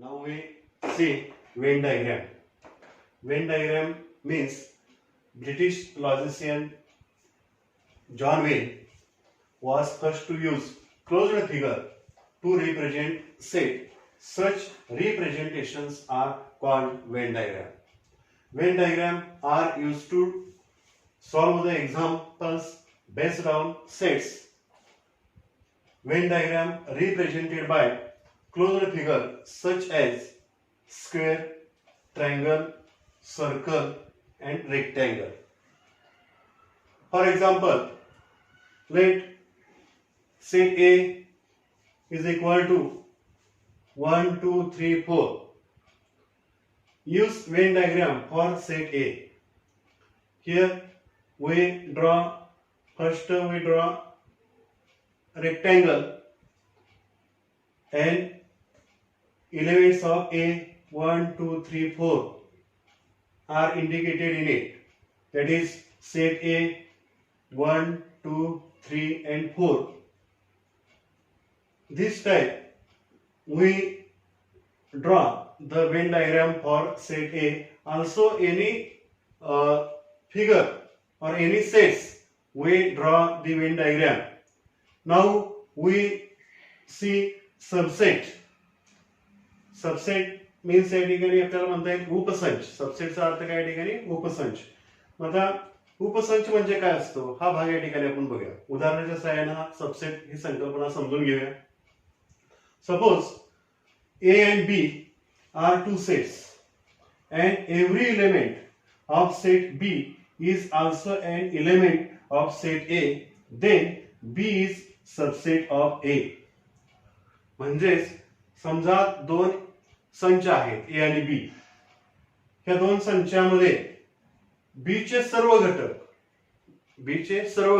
Now we see Venn diagram. Venn diagram means British logician John Venn was first to use closed figure to represent set. Such representations are called Venn diagram. Venn diagram are used to solve the examples based on sets. Venn diagram represented by closed figure such as square, triangle, circle and rectangle. For example, let set A is equal to 1, 2, 3, 4. Use Venn diagram for set A. Here we draw rectangle and elements of A 1, 2, 3, 4 are indicated in it. That is set A 1, 2, 3 and 4. This time we draw the Venn diagram for set A. Also any figure or any sets we draw the Venn diagram. Now we see subset. Subset means या ठिकाणी आपल्याला म्हणता येईल उपसंच. सबसेटचा अर्थ काय या ठिकाणी उपसंच. आता उपसंच म्हणजे काय असतो हा भाग या ठिकाणी आपण बघूया. उदाहरणाच्या सहाय्याने हा सबसेट ही संकल्पना समजून घेऊया. Suppose A and B are two sets and every element of set B is also an element of set A, then B is subset of A. म्हणजेच समजा दोन संच आहेत A आणि B. ह्या दोन संचामध्ये B चे सर्व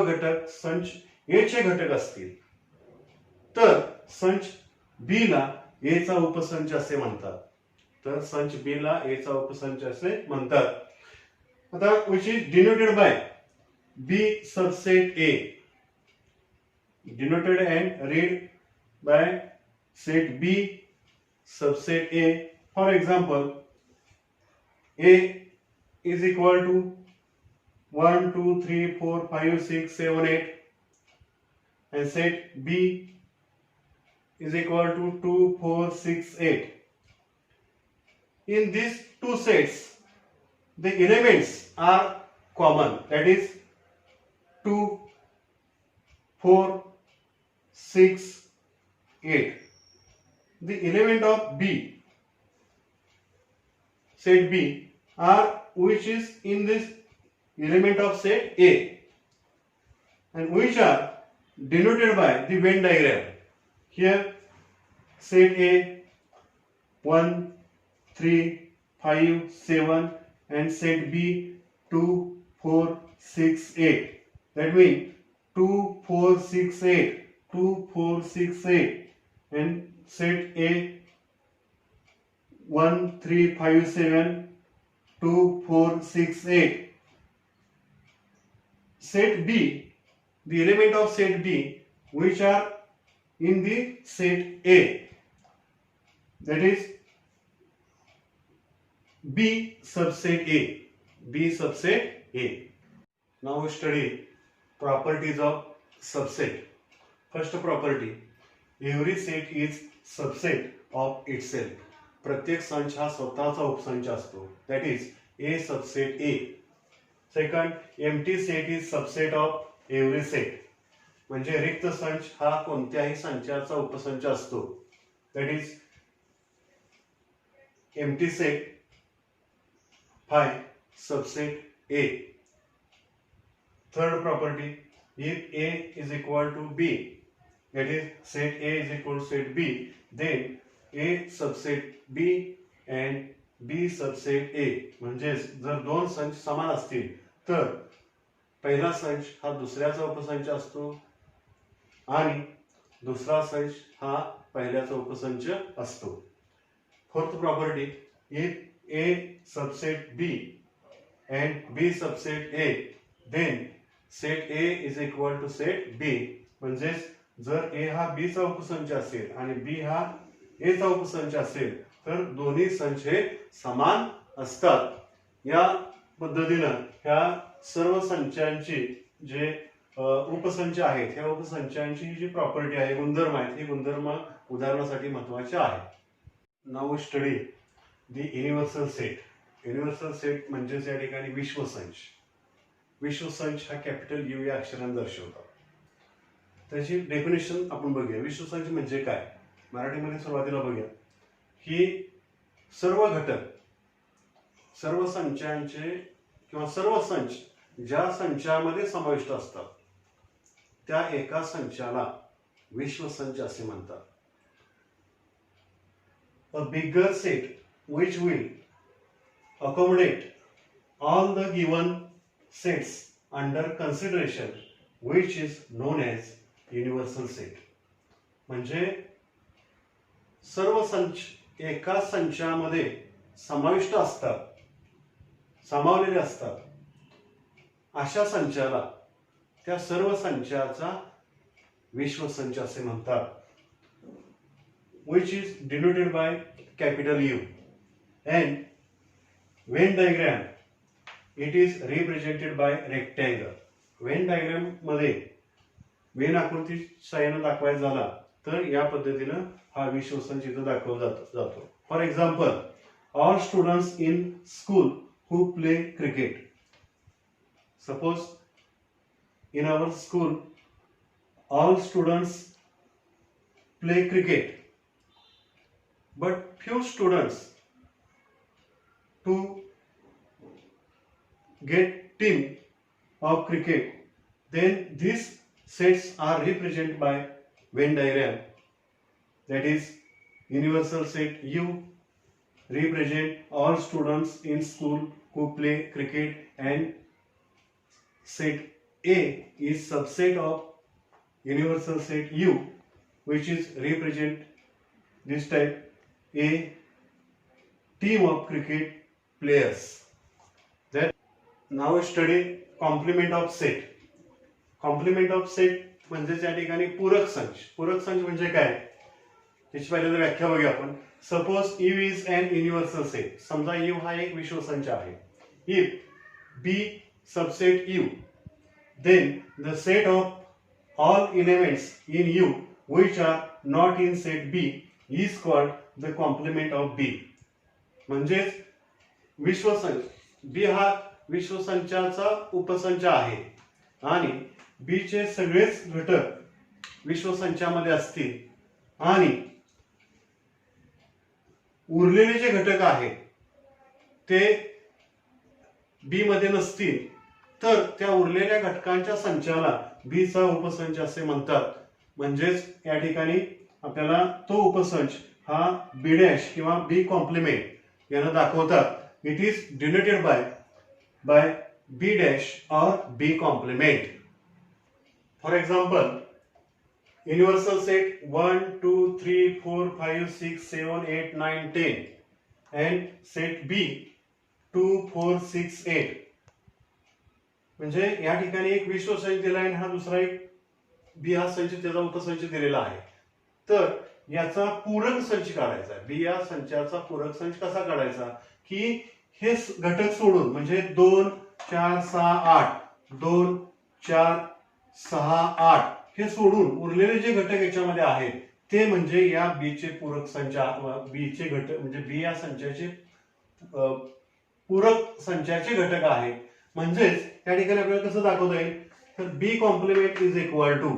घटक संच A चे घटक असतील तर संच B ला A चा उपसंच असे म्हणतात. तर संच B ला A चा उपसंच असे म्हणतात. आता which is denoted by B subset A, denoted and read by set B subset A. For example, A is equal to 1, 2, 3, 4, 5, 6, 7, 8 and set B is equal to 2, 4, 6, 8. In these two sets, the elements are common. That is 2, 4, 6, 8. The element of B, set B, are which is in this element of set A and which are denoted by the Venn diagram. Here set A 1, 3, 5, 7 and set B 2, 4, 6, 8. That means 2, 4, 6, 8, 2, 4, 6, 8 and set A 1, 3, 5, 7, 2, 4, 6, 8. Set B, the element of set B which are in the set A, that is B subset A. B subset A. Now we study properties of subset. First property, every set is subset of itself. प्रत्येक संच हा स्वतःचा उपसंच असतो. That is A subset A. Second, empty set is subset of every set. म्हणजे रिक्त संच हा कोणत्याही संचाचा उपसंच असतो. That is empty set phi subset A. Third property, if A is equal to B, that is set A is equal to set B, then A subset B and B subset A. म्हणजे जर दोन संच समान असतील तर पहिला संच हा दुसऱ्याचा उपसंच असतो आणि दुसरा संच हा पहिल्याचा उपसंच असतो. Fourth property, if A subset B and B subset A, then set A is equal to set B. म्हणजेच जर A हा B चा उपसंच असेल आणि B हा A चा उपसंच असेल तर दोन्ही संच हे समान असतात. या पद्धतीनं ह्या सर्व संचांची जे उपसंच आहेत, ह्या उपसंचांची जी प्रॉपर्टी आहे, गुणधर्म आहेत, हे गुणधर्म उदाहरणासाठी महत्वाचे आहेत. Now study the universal set. Universal set म्हणजेच या ठिकाणी विश्वसंच. विश्वसंच हा कॅपिटल यू या अक्षराने दर्शवतात. त्याची डेफिनेशन आपण बघूया. विश्वसंच म्हणजे काय, मराठीमध्ये सुरुवातीला बघूया की सर्व घटक, सर्व संचांचे किंवा सर्व संच ज्या संचामध्ये समाविष्ट असतात त्या एका संचाला विश्वसंच असे म्हणतात. A bigger set which will accommodate all the given sets under consideration, which is known as universal set. म्हणजे सर्व संच एका संचामध्ये समाविष्ट असतात, सामावलेले असतात, अशा संचाला, त्या सर्व संचाचा विश्वसंच असे म्हणतात. Which is denoted by capital U, and Venn diagram it is represented by rectangle. Venn diagram मध्ये वेन आकृती साहाय्याने दाखवायचा झाला तर या पद्धतीनं हा विश्वसंच इथं दाखवला जातो. For example, all students in school who play cricket. Suppose in our school all students play cricket, but few students to get team of cricket, then these sets are represented by Venn diagram. That is, universal set U represent all students in school who play cricket, and set A is subset of universal set U, which is represent this type a team of cricket players. Then now study complement of set. Complement of set म्हणजे या ठिकाणी पूरक संच. पूरक संच म्हणजे काय, त्याची पहिल्यांदा व्याख्या बघूया आपण. Suppose U is an universal set. समजा U हा एक विश्वसंच आहे. If B subset U, then the set of all elements in U which are not in set B is called the complement of B. म्हणजेच विश्वसंच B हा विश्वसंचाचा उपसंच आहे आणि B चे सगळेच घटक विश्वसंचामध्ये असतील आणि उरलेले जे घटक आहेत ते B मध्ये नसतील तर त्या उरलेल्या घटकांच्या संचाला बी चा उपसंच असे म्हणतात. म्हणजेच या ठिकाणी आपल्याला तो उपसंच हा बी डॅश किंवा बी कॉम्प्लिमेंट यानं दाखवतात. It is denoted by B dash और B complement. For example, universal set 1 2 3 4 5 6 7 8 9 10 and set बी 2 4 6 8. म्हणजे या ठिकाणी एक विश्वसंच दिला आहे आणि हा दुसरा एक बी हा संच त्याचा उपसंच दिलेला आहे. तर याचा पूरक संच काढायचा. बी या संचाचा पूरक संच कसा काढायचा की हे घटक सोडून, म्हणजे 2 4 6 8 2 4 6 8 हे सोडून उरलेले जे घटक याच्यामध्ये आहेत ते म्हणजे या बी चे पूरक संच, बी चे घटक म्हणजे बी या संचाचे पूरक संचाचे घटक आहेत. म्हणजेच या ठिकाणी आपल्याला कसं दाखवता येईल तर B complement is equal to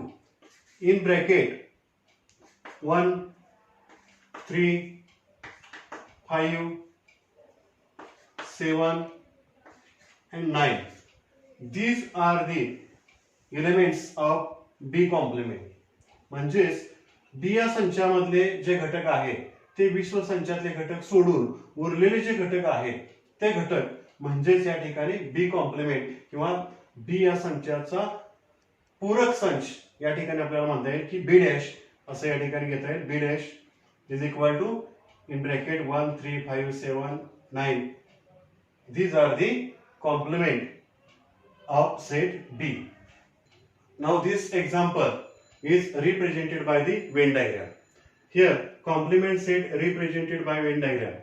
in bracket 1 3 5 7 and 9. These are the elements of B complement. म्हणजेच बी या संचामधले जे घटक आहेत ते विश्व संचातले घटक सोडून उरलेले जे घटक आहेत ते घटक म्हणजेच या ठिकाणी बी कॉम्प्लिमेंट किंवा बी या संचाचा पूरक संच या ठिकाणी आपल्याला म्हणता येईल की बी डॅश असं या ठिकाणी घेता येईल. B dash is equal to in bracket 1 3 5 7 9. These are the complement of set B. Now this example is represented by the Venn diagram. Here complement set represented by Venn diagram.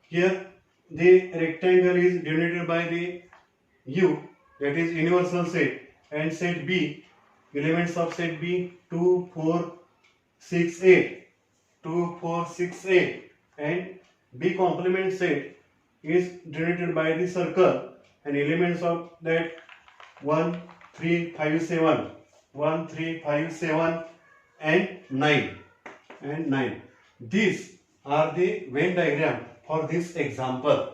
Here the rectangle is denoted by the U, that is universal set, and set B, elements of set B 2, 4, 6, 8, 2, 4, 6, 8, and B complement set is denoted by the circle and elements of that 1, 3, 5, 7, 1, 3, 5, 7 and 9. These are the Venn diagram for this example.